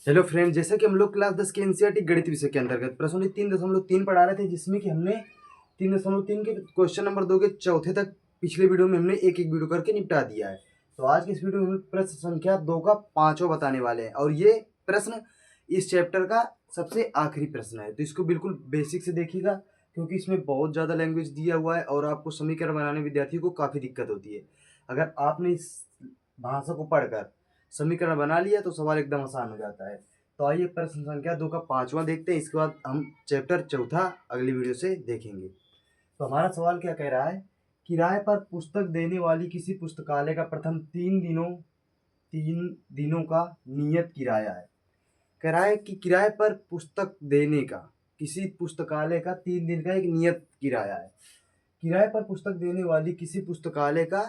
Hello friend, जैसे कि हम लोग क्लास 10 के एनसीईआरटी गणित विषय के अंतर्गत प्रश्न 3.3 पढ़ा रहे थे, जिसमें कि हमने 3.3 के क्वेश्चन नंबर 2 के चौथे तक पिछले वीडियो में हमने एक एक वीडियो करके निपटा दिया है। तो आज के इस वीडियो में हम प्रश्न संख्या 2 का पांचवा बताने वाले हैं और ये प्रश्न इस चैप्टर का सबसे आखिरी प्रश्न है। तो इसको बिल्कुल बेसिक से देखिएगा, क्योंकि इसमें बहुत ज़्यादा लैंग्वेज दिया हुआ है और आपको समीकरण बनाने विद्यार्थी को काफ़ी दिक्कत होती है। अगर आपने इस भाषा को पढ़कर समीकरण बना लिया तो सवाल एकदम आसान हो जाता है। तो आइए प्रश्न संख्या 2 का पांचवा देखते हैं, इसके बाद हम चैप्टर चौथा अगली वीडियो से देखेंगे। तो हमारा सवाल क्या कह रहा है, किराए पर पुस्तक देने वाली किसी पुस्तकालय का प्रथम 3 दिनों का नियत किराया है। कह रहा है कि किराए पर पुस्तक देने का किसी पुस्तकालय का 3 दिन का एक नियत किराया है। किराए पर पुस्तक देने वाली किसी पुस्तकालय का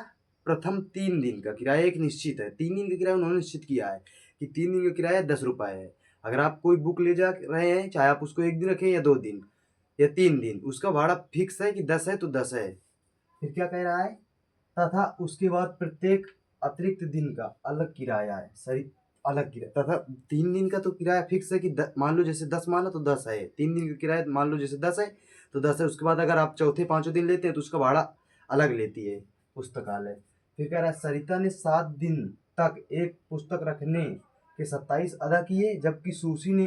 प्रथम 3 दिन का किराया एक निश्चित है। 3 दिन का किराया उन्होंने निश्चित किया है कि 3 दिन का किराया 10 रुपये है। अगर आप कोई बुक ले जा रहे हैं, चाहे आप उसको 1 दिन रखें या 2 दिन या 3 दिन, उसका भाड़ा फिक्स है कि 10 है तो 10 है। फिर क्या कह रहा है, तथा उसके बाद प्रत्येक अतिरिक्त दिन का अलग किराया है। सही, अलग किराया। तथा 3 दिन का तो किराया फिक्स है कि मान लो जैसे 10 माना तो 10 है। 3 दिन का किराया मान लो जैसे 10 है तो 10 है। उसके बाद अगर आप चौथे पांचों दिन लेते हैं तो उसका भाड़ा अलग लेती है पुस्तकालय। फिर कह रहा है, सरिता ने 7 दिन तक एक पुस्तक रखने के 27 अदा किए, जबकि सुशी ने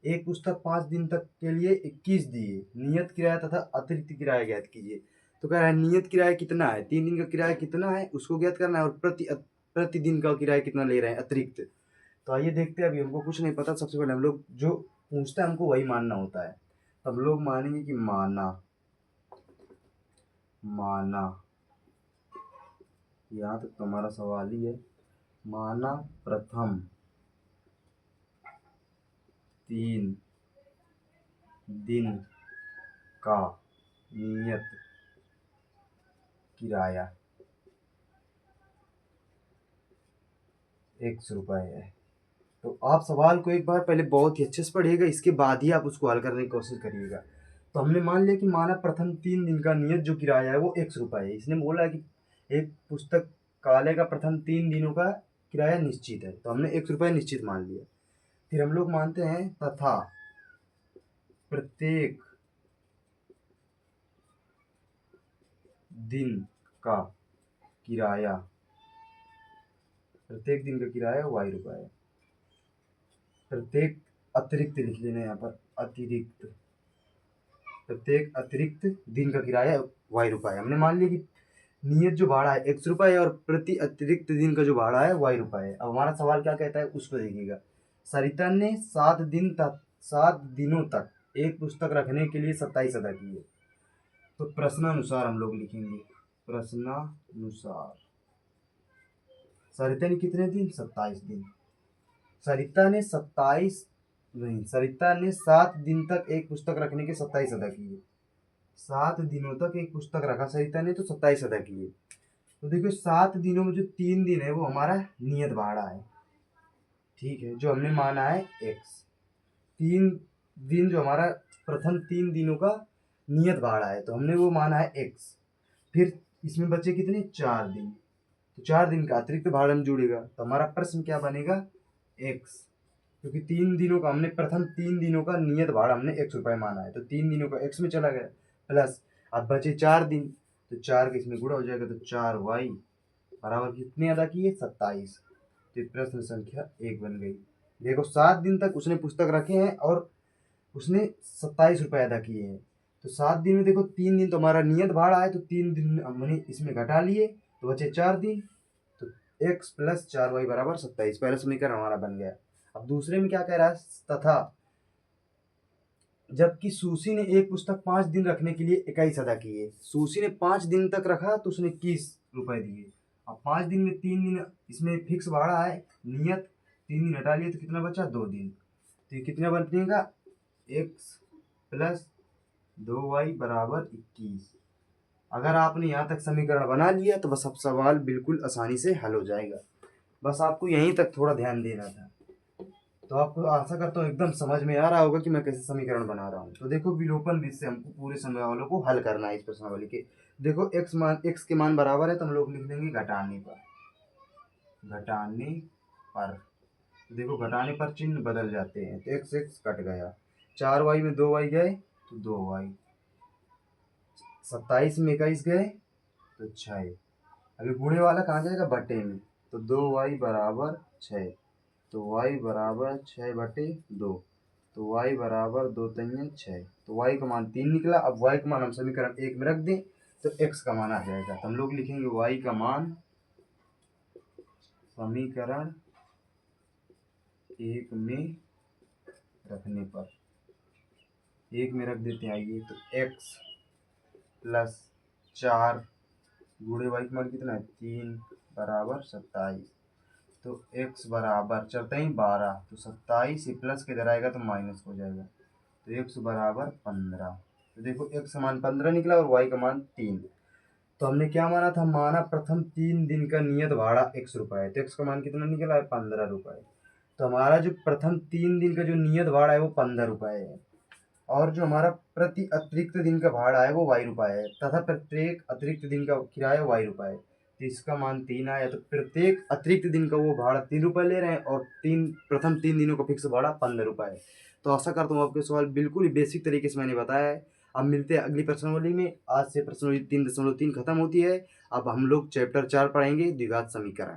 एक पुस्तक 5 दिन तक के लिए 21 दिए। नियत किराया तथा अतिरिक्त किराया ज्ञात कीजिए। तो कह रहा है नियत किराया कितना है, 3 दिन का किराया कितना है उसको ज्ञात करना है, और प्रतिदिन का किराया कितना ले रहे हैं अतिरिक्त। तो आइए देखते हैं। अभी हमको कुछ नहीं पता, सबसे पहले हम लोग जो पूछता है हमको वही मानना होता है। तो हम लोग मानेंगे कि माना माना यहाँ तक तो हमारा सवाल ही है। माना प्रथम 3 दिन का नियत किराया 100 रुपये है। तो आप सवाल को एक बार पहले बहुत ही अच्छे से पढ़िएगा, इसके बाद ही आप उसको हल करने की कोशिश करिएगा। तो हमने मान लिया कि माना प्रथम 3 दिन का नियत जो किराया है वो 100 रुपये है। इसने बोला है कि एक पुस्तकालय का प्रथम 3 दिनों का किराया निश्चित है, तो हमने 100 रुपये निश्चित मान लिया। फिर हम लोग मानते हैं तथा प्रत्येक दिन का किराया, प्रत्येक दिन का किराया y रुपये है। प्रत्येक अतिरिक्त लिख लेना यहाँ पर, अतिरिक्त, प्रत्येक अतिरिक्त दिन का किराया y रुपये। हमने मान लिया कि नियत जो भाड़ा है 100 रुपये है और प्रति अतिरिक्त दिन का जो भाड़ा है y रुपये है। अब हमारा सवाल क्या कहता है उसको देखिएगा। सरिता ने 7 दिनों तक एक पुस्तक रखने के लिए 27 अदा किए। तो प्रश्नानुसार हम लोग लिखेंगे, प्रश्नानुसार सरिता ने कितने दिन, 27 दिन। सरिता ने 7 दिन तक एक पुस्तक रखने के 27 अदा किए। 7 दिनों तक एक पुस्तक रखा सरिता ने तो 27 अदा किए। तो देखो 7 दिनों में जो 3 दिन है वो हमारा नियत भाड़ा है, ठीक है, जो हमने माना है x। 3 दिन जो हमारा प्रथम 3 दिनों का नियत भाड़ा है तो हमने वो माना है x। फिर इसमें बचे कितने, 4 दिन। तो 4 दिन का अतिरिक्त भाड़ा में जुड़ेगा, तो हमारा प्रश्न क्या बनेगा, x। क्योंकि 3 दिनों का हमने प्रथम 3 दिनों का नियत भाड़ा हमने 100 रुपये माना है, तो 3 दिनों का x में चला गया, प्लस अब बचे 4 दिन, तो 4 के इसमें गुणा हो जाएगा, तो 4y बराबर कितने अदा किए, 27। तो प्रश्न संख्या 1 बन गई। देखो 7 दिन तक उसने पुस्तक रखे हैं और उसने 27 रुपये अदा किए हैं। तो 7 दिन में देखो 3 दिन तो हमारा नियत भाड़ा है, तो 3 दिन हमने इसमें घटा लिए तो बचे 4 दिन। तो x प्लस 4y बराबर 27। पहला समीकरण हमारा बन गया। अब दूसरे में क्या कह रहा है, तथा जबकि सुशी ने एक पुस्तक 5 दिन रखने के लिए 21 अदा किए। सुशी ने 5 दिन तक रखा तो उसने 21 रुपये दिए। अब 5 दिन में 3 दिन इसमें फिक्स भाड़ा है नियत, 3 दिन हटा लिए तो कितना बचा, 2 दिन। तो ये कितना बनेगा, x प्लस 2y बराबर 21। अगर आपने यहाँ तक समीकरण बना लिया तो बस अब सवाल बिल्कुल आसानी से हल हो जाएगा। बस आपको यहीं तक थोड़ा ध्यान देना था। तो आपको आशा करता हूँ एकदम समझ में आ रहा होगा कि मैं कैसे समीकरण बना रहा हूँ। तो देखो विलोपन विधि से हमको पूरे समयावलों को हल करना है इस प्रश्नावली के। देखो x के मान बराबर है तो हम लोग लिख देंगे घटाने पर, घटाने पर। तो देखो घटाने पर चिन्ह बदल जाते हैं, तो एक्स एक्स कट गया, 4y में 2y गए तो 2y, 27 में 21 गए तो 6। अभी बूढ़े वाला कहाँ जाएगा, बटे में, तो 2y बराबर 6, तो y बराबर 6/2, तो y बराबर 2×3 = 6, तो y का मान 3 निकला। अब y का मान हम समीकरण 1 में रख दें तो x का मान आ जाएगा, तो हम लोग लिखेंगे y का मान समीकरण 1 में रखने पर, 1 में रख देते हैं, आइए, तो x प्लस 4, बूढ़े y का मान कितना है 3 बराबर 27, तो x बराबर चलते ही 12, तो 27 से प्लस के इधर आएगा तो माइनस हो जाएगा, तो x बराबर 15। तो देखो x का मान 15 निकला और y का मान 3। तो हमने क्या माना था, माना प्रथम 3 दिन का नियत भाड़ा x रुपये है, तो x का मान कितना निकला है 15 रुपये। तो हमारा जो प्रथम 3 दिन का जो नियत भाड़ा है वो 15 रुपये है, और जो हमारा प्रति अतिरिक्त दिन का भाड़ा है वो y रुपये है, तथा प्रत्येक अतिरिक्त दिन का किराया y रुपये है। तो इसका मान 3 आया, तो प्रत्येक अतिरिक्त दिन का वो भाड़ा 3 रुपये ले रहे हैं, और प्रथम 3 दिनों का फिक्स भाड़ा 15 रुपये है। तो आशा करता हूँ आपके सवाल बिल्कुल ही बेसिक तरीके से मैंने बताया है। अब मिलते हैं अगली प्रश्नावली में। आज से प्रश्नावली 3.3 खत्म होती है। अब हम लोग चैप्टर 4 पढ़ेंगे, द्विघात समीकरण।